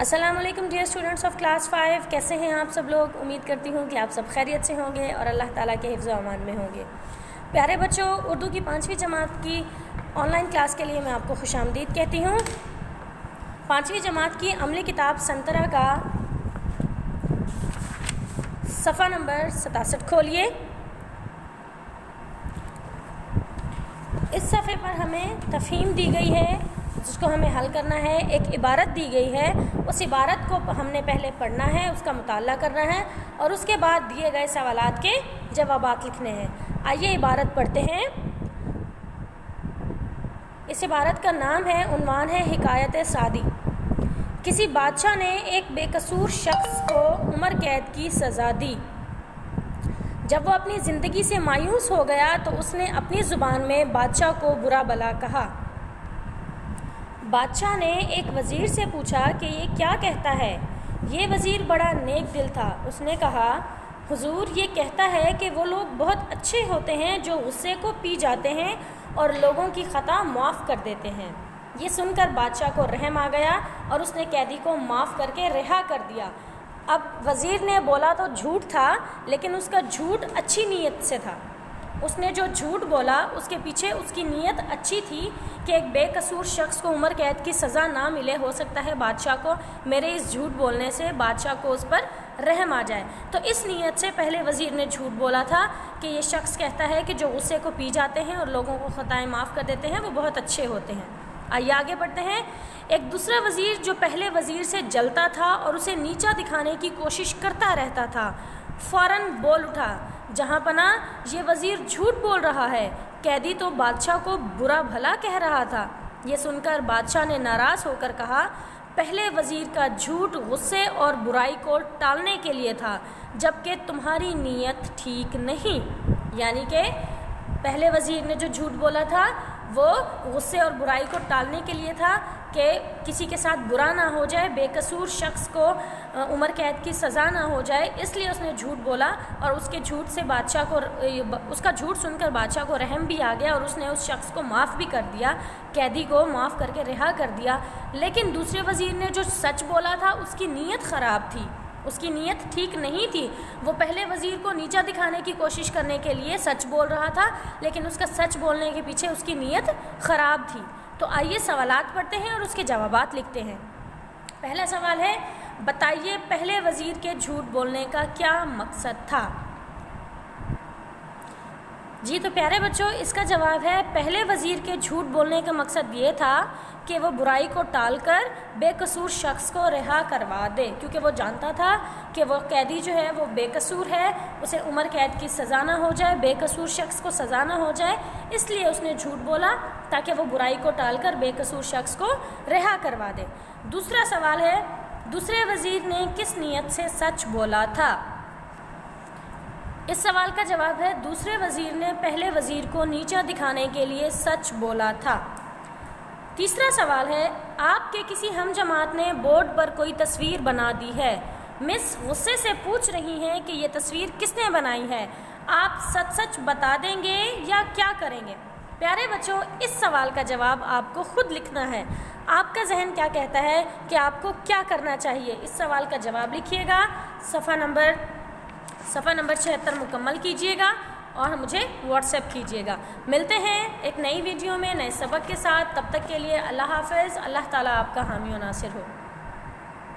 السلام علیکم dear students of class 5، کیسے ہیں آپ سب لوگ؟ امید کرتی ہوں کہ آپ سب خیریت سے ہوں گے اور اللہ تعالیٰ کے حفظ و امان میں ہوں گے۔ پیارے بچوں، اردو کی 5ویں جماعت کی آن لائن کلاس کے لیے میں آپ کو خوش آمدید کہتی ہوں۔ 5ویں جماعت کی عملی کتاب سنترا کا صفحہ نمبر 67 کھولیے۔ اس صفحے پر ہمیں تفہیم دی گئی ہے جس کو ہمیں حل کرنا ہے۔ ایک عبارت دی گئی ہے، اس عبارت کو ہم نے پہلے پڑھنا ہے، اس کا مطالعہ کرنا ہے اور اس کے بعد دیے گئے سوالات کے جوابات لکھنے ہیں۔ آئیے عبارت پڑھتے ہیں۔ اس عبارت کا نام ہے، عنوان ہے حکایت سعدی۔ کسی بادشاہ نے ایک بے قصور شخص کو عمر قید کی سزا دی۔ جب وہ اپنی زندگی سے مایوس ہو گیا تو اس نے اپنی زبان میں بادشاہ کو برا بھلا کہا۔ بادشاہ نے ایک وزیر سے پوچھا کہ یہ کیا کہتا ہے؟ یہ وزیر بڑا نیک دل تھا۔ اس نے کہا، حضور، یہ کہتا ہے کہ وہ لوگ بہت اچھے ہوتے ہیں جو غصے کو پی جاتے ہیں اور لوگوں کی خطا معاف کر دیتے ہیں۔ یہ سن کر بادشاہ کو رحم آ گیا اور اس نے قیدی کو معاف کر کے رہا کر دیا۔ اب وزیر نے بولا تو جھوٹ تھا، لیکن اس کا جھوٹ اچھی نیت سے تھا۔ اس نے جو جھوٹ بولا اس کے پیچھے اس کی نیت اچھی تھی کہ ایک بے قصور شخص کو عمر قید کی سزا نہ ملے، ہو سکتا ہے بادشاہ کو میرے اس جھوٹ بولنے سے بادشاہ کو اس پر رحم آ جائے۔ تو اس نیت سے پہلے وزیر نے جھوٹ بولا تھا کہ یہ شخص کہتا ہے کہ جو غصے کو پی جاتے ہیں اور لوگوں کو خطائیں معاف کر دیتے ہیں وہ بہت اچھے ہوتے ہیں۔ آئیے آگے بڑھتے ہیں۔ ایک دوسرا وزیر جو پہلے وزیر سے جلتا تھا اور اسے نیچا دکھانے کی کوشش کرتا رہتا تھا، فوراً بول اٹھا، جہاں پناہ یہ وزیر جھوٹ بول رہا ہے، قیدی تو بادشاہ کو برا بھلا کہہ رہا تھا۔ یہ سن کر بادشاہ نے ناراض ہو کر کہا، پہلے وزیر کا جھوٹ غصے اور برائی کو ٹالنے کے لیے تھا، جبکہ تمہاری نیت ٹھیک نہیں۔ یعنی کہ پہلے وزیر نے جو جھوٹ بولا تھا وہ غصے اور برائی کو ٹالنے کے لیے تھا کہ کسی کے ساتھ برا نہ ہو جائے، بے قصور شخص کو عمر قید کی سزا نہ ہو جائے، اس لیے اس نے جھوٹ بولا اور اس کے جھوٹ سے بادشاہ کو، اس کا جھوٹ سن کر بادشاہ کو رحم بھی آ گیا اور اس نے اس شخص کو معاف بھی کر دیا، قیدی کو معاف کر کے رہا کر دیا۔ لیکن دوسرے وزیر نے جو سچ بولا تھا اس کی نیت خراب تھی، اس کی نیت ٹھیک نہیں تھی۔ وہ پہلے وزیر کو نیچا دکھانے کی کوشش کرنے کے لیے سچ بول رہا تھا، لیکن اس کا سچ بولنے کے پیچھے اس کی نیت خراب تھی۔ تو آئیے سوالات پڑھتے ہیں اور اس کے جوابات لکھتے ہیں۔ پہلا سوال ہے، بتائیے پہلے وزیر کے جھوٹ بولنے کا کیا مقصد تھا؟ جی تو پیارے بچوں، اس کا جواب ہے، پہلے وزیر کے جھوٹ بولنے کا مقصد یہ تھا کہ وہ برائی کو ٹال کر بے قصور شخص کو رہا کروا دے، کیونکہ وہ جانتا تھا کہ وہ قیدی جو ہے وہ بے قصور ہے، اسے عمر قید کی سزا نہ ہو جائے، بے قصور شخص کو سزا نہ ہو جائے، اس لیے اس نے جھوٹ بولا تاکہ وہ برائی کو ٹال کر بے قصور شخص کو رہا کروا دے۔ دوسرا سوال ہے، دوسرے وزیر نے کس نیت سے سچ بولا تھا؟ اس سوال کا جواب ہے، دوسرے وزیر نے پہلے وزیر کو نیچا دکھانے کے لیے سچ بولا تھا۔ تیسرا سوال ہے، آپ کے کسی ہم جماعت نے بورڈ پر کوئی تصویر بنا دی ہے، مس غصے سے پوچھ رہی ہیں کہ یہ تصویر کس نے بنائی ہے، آپ سچ سچ بتا دیں گے یا کیا کریں گے؟ پیارے بچوں، اس سوال کا جواب آپ کو خود لکھنا ہے۔ آپ کا ذہن کیا کہتا ہے کہ آپ کو کیا کرنا چاہیے؟ اس سوال کا جواب لکھیے گا، صفحہ نمبر 76 مکمل کیجیے گا اور مجھے واٹس ایپ کیجیے گا۔ ملتے ہیں ایک نئی ویڈیو میں نئے سبق کے ساتھ، تب تک کے لیے اللہ حافظ۔ اللہ تعالیٰ آپ کا حامی و ناصر ہو۔